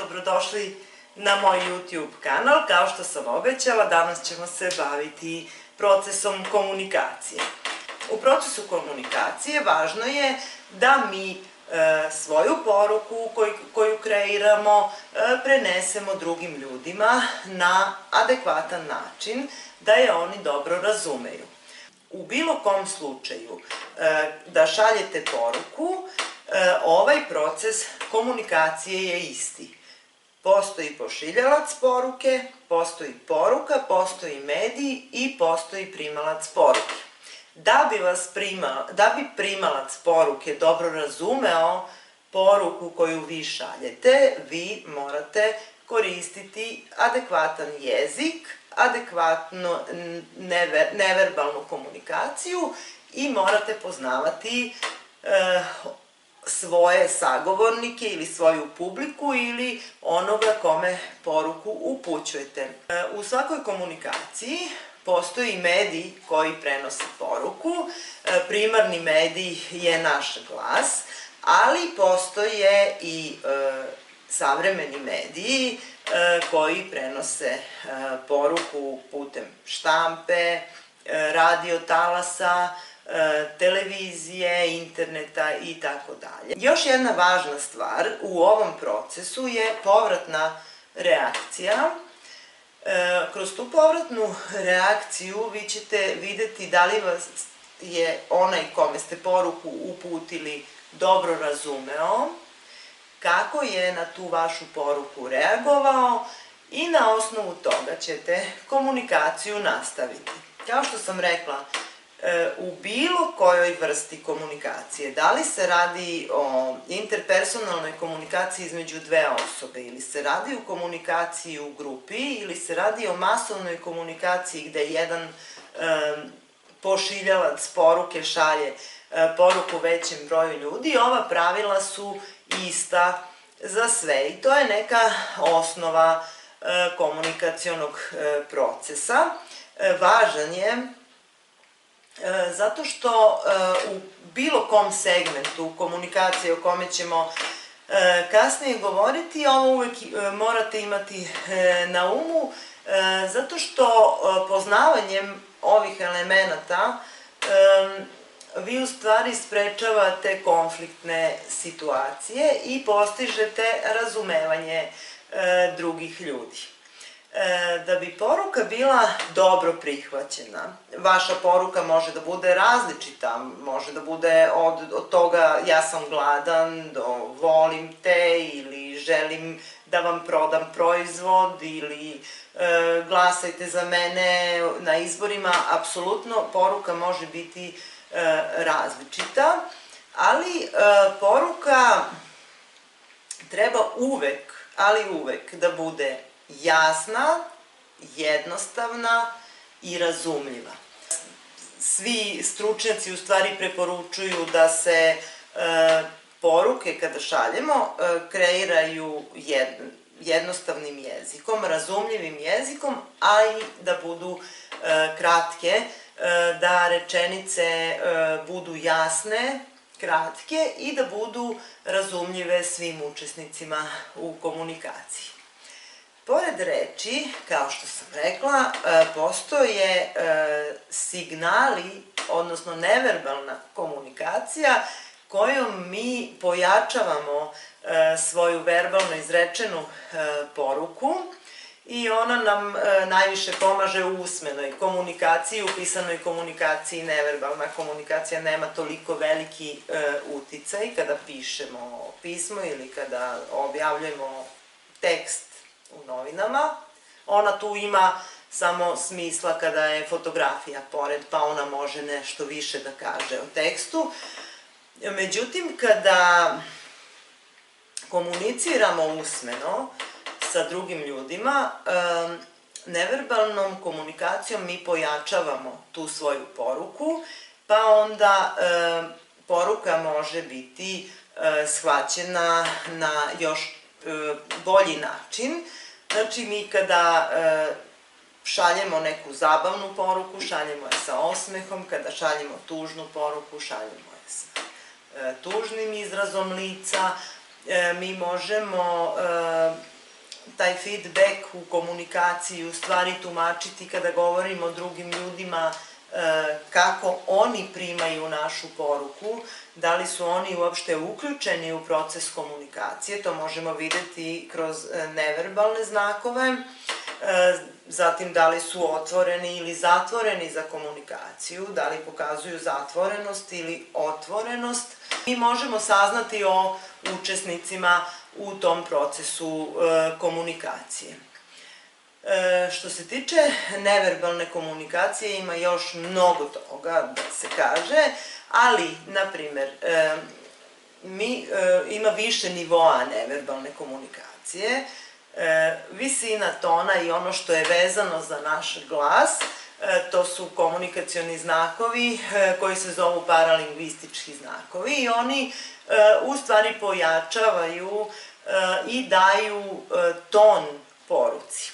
dobrodošli na moj YouTube kanal. Kao što sam obećala, danas ćemo se baviti procesom komunikacije. U procesu komunikacije važno je da mi svoju poruku koju kreiramo prenesemo drugim ljudima na adekvatan način, da je oni dobro razumeju. U bilo kom slučaju da šaljete poruku, ovaj proces komunikacije je isti. Postoji pošiljalac poruke, postoji poruka, postoji medij i postoji primalac poruke. Da bi primalac poruke dobro razumeo poruku koju vi šaljete, vi morate koristiti adekvatan jezik, adekvatnu neverbalnu komunikaciju i morate poznavati svoje sagovornike ili svoju publiku ili onoga kome poruku upućujete. U svakoj komunikaciji postoji medij koji prenosi poruku. Primarni medij je naš glas, ali postoje i savremeni mediji koji prenose poruku putem štampe, radio talasa, televizije, interneta i tako dalje. Još jedna važna stvar u ovom procesu je povratna reakcija. Kroz tu povratnu reakciju vi ćete videti da li vas je onaj kome ste poruku uputili dobro razumeo, kako je na tu vašu poruku reagovao i na osnovu toga ćete komunikaciju nastaviti. Kao što sam rekla, u bilo kojoj vrsti komunikacije, da li se radi o interpersonalnoj komunikaciji između dve osobe, ili se radi o komunikaciji u grupi, ili se radi o masovnoj komunikaciji gde jedan pošiljalac poruke šalje poruku većem broju ljudi, ova pravila su ista za sve i to je neka osnova komunikacionog procesa. Važan je zato što u bilo kom segmentu komunikacije o kome ćemo kasnije govoriti, ovo uvek morate imati na umu, zato što poznavanjem ovih elemenata vi u stvari sprečavate konfliktne situacije i postižete razumevanje drugih ljudi. Da bi poruka bila dobro prihvaćena, vaša poruka može da bude različita, može da bude od toga ja sam gladan do volim te ili želim da vam prodam proizvod ili glasajte za mene na izborima. Apsolutno poruka može biti različita, ali poruka treba uvek, ali uvek da bude jasna, jednostavna i razumljiva. Svi stručnjaci u stvari preporučuju da se poruke kada šaljemo kreiraju jednostavnim jezikom, razumljivim jezikom, a i da budu kratke, da rečenice budu jasne, kratke i da budu razumljive svim učesnicima u komunikaciji. Pored reči, kao što sam rekla, postoje signali, odnosno neverbalna komunikacija kojom mi pojačavamo svoju verbalno izrečenu poruku i ona nam najviše pomaže u usmenoj komunikaciji, u pisanoj komunikaciji. Neverbalna komunikacija nema toliko veliki uticaj kada pišemo pismo ili kada objavljujemo tekst u novinama. Ona tu ima samo smisla kada je fotografija pored, pa ona može nešto više da kaže o tekstu. Međutim, kada komuniciramo usmeno sa drugim ljudima, neverbalnom komunikacijom mi pojačavamo tu svoju poruku, pa onda poruka može biti shvaćena na još bolji način. Znači, mi kada šaljemo neku zabavnu poruku, šaljemo je sa osmehom, kada šaljemo tužnu poruku, šaljemo je sa tužnim izrazom lica, mi možemo taj feedback u komunikaciji u stvari tumačiti kada govorimo o drugim ljudima, kako oni primaju našu poruku, da li su oni uopšte uključeni u proces komunikacije, to možemo videti kroz neverbalne znakove, zatim da li su otvoreni ili zatvoreni za komunikaciju, da li pokazuju zatvorenost ili otvorenost. Mi možemo saznati o učesnicima u tom procesu komunikacije. Što se tiče neverbalne komunikacije, ima još mnogo toga da se kaže, ali, na primer, ima više nivoa neverbalne komunikacije, visina tona i ono što je vezano za naš glas, to su komunikacioni znakovi koji se zovu paralingvistički znakovi i oni u stvari pojačavaju i daju ton poruci.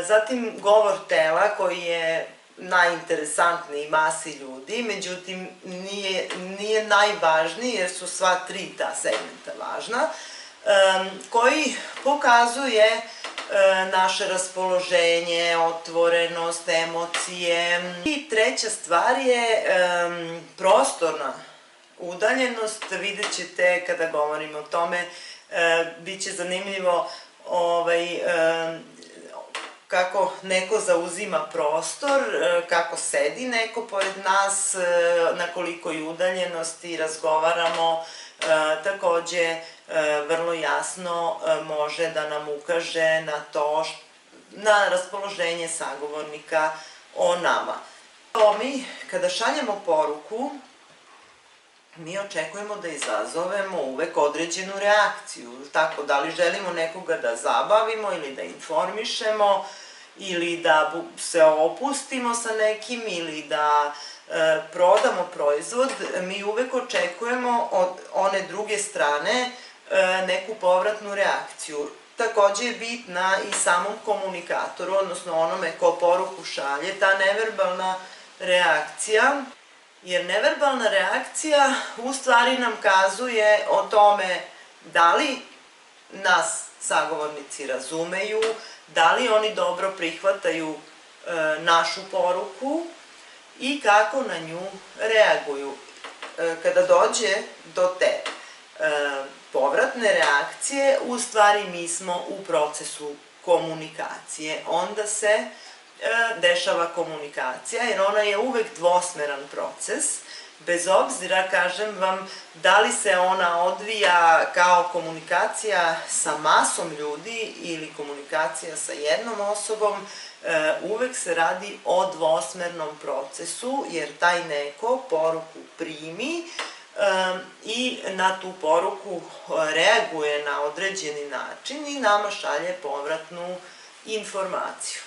Zatim govor tela koji je najinteresantniji masi ljudi, međutim nije najvažniji jer su sva tri ta segmenta važna, koji pokazuje naše raspoloženje, otvorenost, emocije. I treća stvar je prostorna udaljenost, vidjet ćete kada govorimo o tome, bit će zanimljivo kako neko zauzima prostor, kako sedi neko pored nas, na kolikoj udaljenosti razgovaramo, takođe vrlo jasno može da nam ukaže na raspoloženje sagovornika o nama. Mi, kada šaljemo poruku, mi očekujemo da izazovemo uvek određenu reakciju, tako da li želimo nekoga da zabavimo ili da informišemo, ili da se opustimo sa nekim, ili da prodamo proizvod, mi uvek očekujemo od one druge strane neku povratnu reakciju. Takođe je bitna i samom komunikatoru, odnosno onome ko poruku šalje, ta neverbalna reakcija, jer neverbalna reakcija u stvari nam kazuje o tome da li nas sagovornici razumeju, da li oni dobro prihvataju našu poruku i kako na nju reaguju. Kada dođe do te povratne reakcije, u stvari mi smo u procesu komunikacije. Onda se dešava komunikacija, jer ona je uvek dvosmeran proces, bez obzira, kažem vam, da li se ona odvija kao komunikacija sa masom ljudi ili komunikacija sa jednom osobom, uvek se radi o dvosmernom procesu, jer taj neko poruku primi i na tu poruku reaguje na određeni način i nama šalje povratnu informaciju.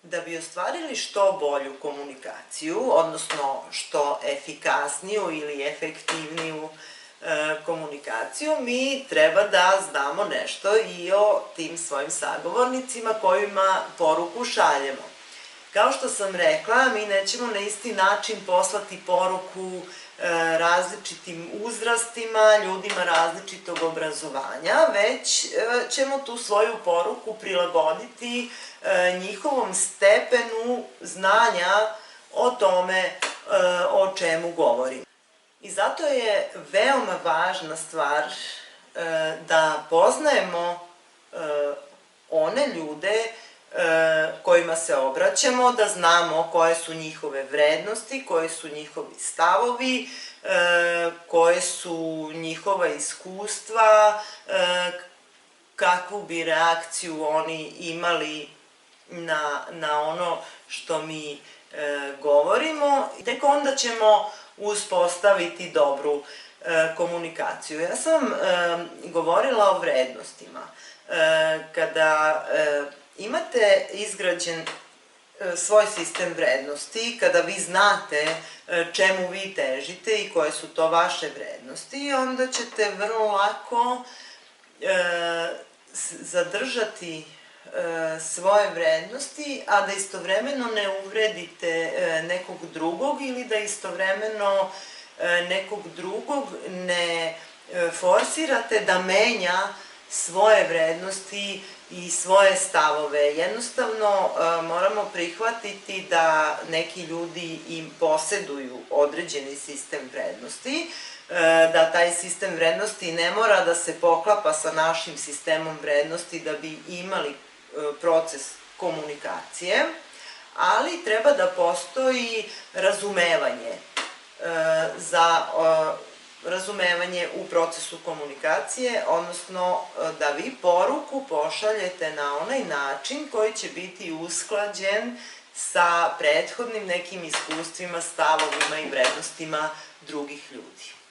Da bi ostvarili što bolju komunikaciju, odnosno što efikasniju ili efektivniju komunikaciju, mi treba da znamo nešto i o tim svojim sagovornicima kojima poruku šaljemo. Kao što sam rekla, mi nećemo na isti način poslati poruku različitim uzrastima, ljudima različitog obrazovanja, već ćemo tu svoju poruku prilagoditi njihovom stepenu znanja o tome o čemu govorim. I zato je veoma važna stvar da poznajemo one ljude kojima se obraćamo, da znamo koje su njihove vrednosti, koji su njihovi stavovi, koje su njihova iskustva, kakvu bi reakciju oni imali na ono što mi govorimo. Tek onda ćemo uspostaviti dobru komunikaciju. Ja sam govorila o vrednostima. Kada imate izgrađen svoj sistem vrednosti, kada vi znate čemu vi težite i koje su to vaše vrednosti, onda ćete vrlo lako zadržati svoje vrednosti, a da istovremeno ne uvredite nekog drugog ili da istovremeno nekog drugog ne forsirate da menja svoje vrednosti i svoje stavove. Jednostavno moramo prihvatiti da neki ljudi im poseduju određeni sistem vrednosti, da taj sistem vrednosti ne mora da se poklapa sa našim sistemom vrednosti da bi imali proces komunikacije, ali treba da postoji razumevanje razumevanje u procesu komunikacije, odnosno da vi poruku pošaljete na onaj način koji će biti usklađen sa prethodnim nekim iskustvima, stavovima i vrednostima drugih ljudi.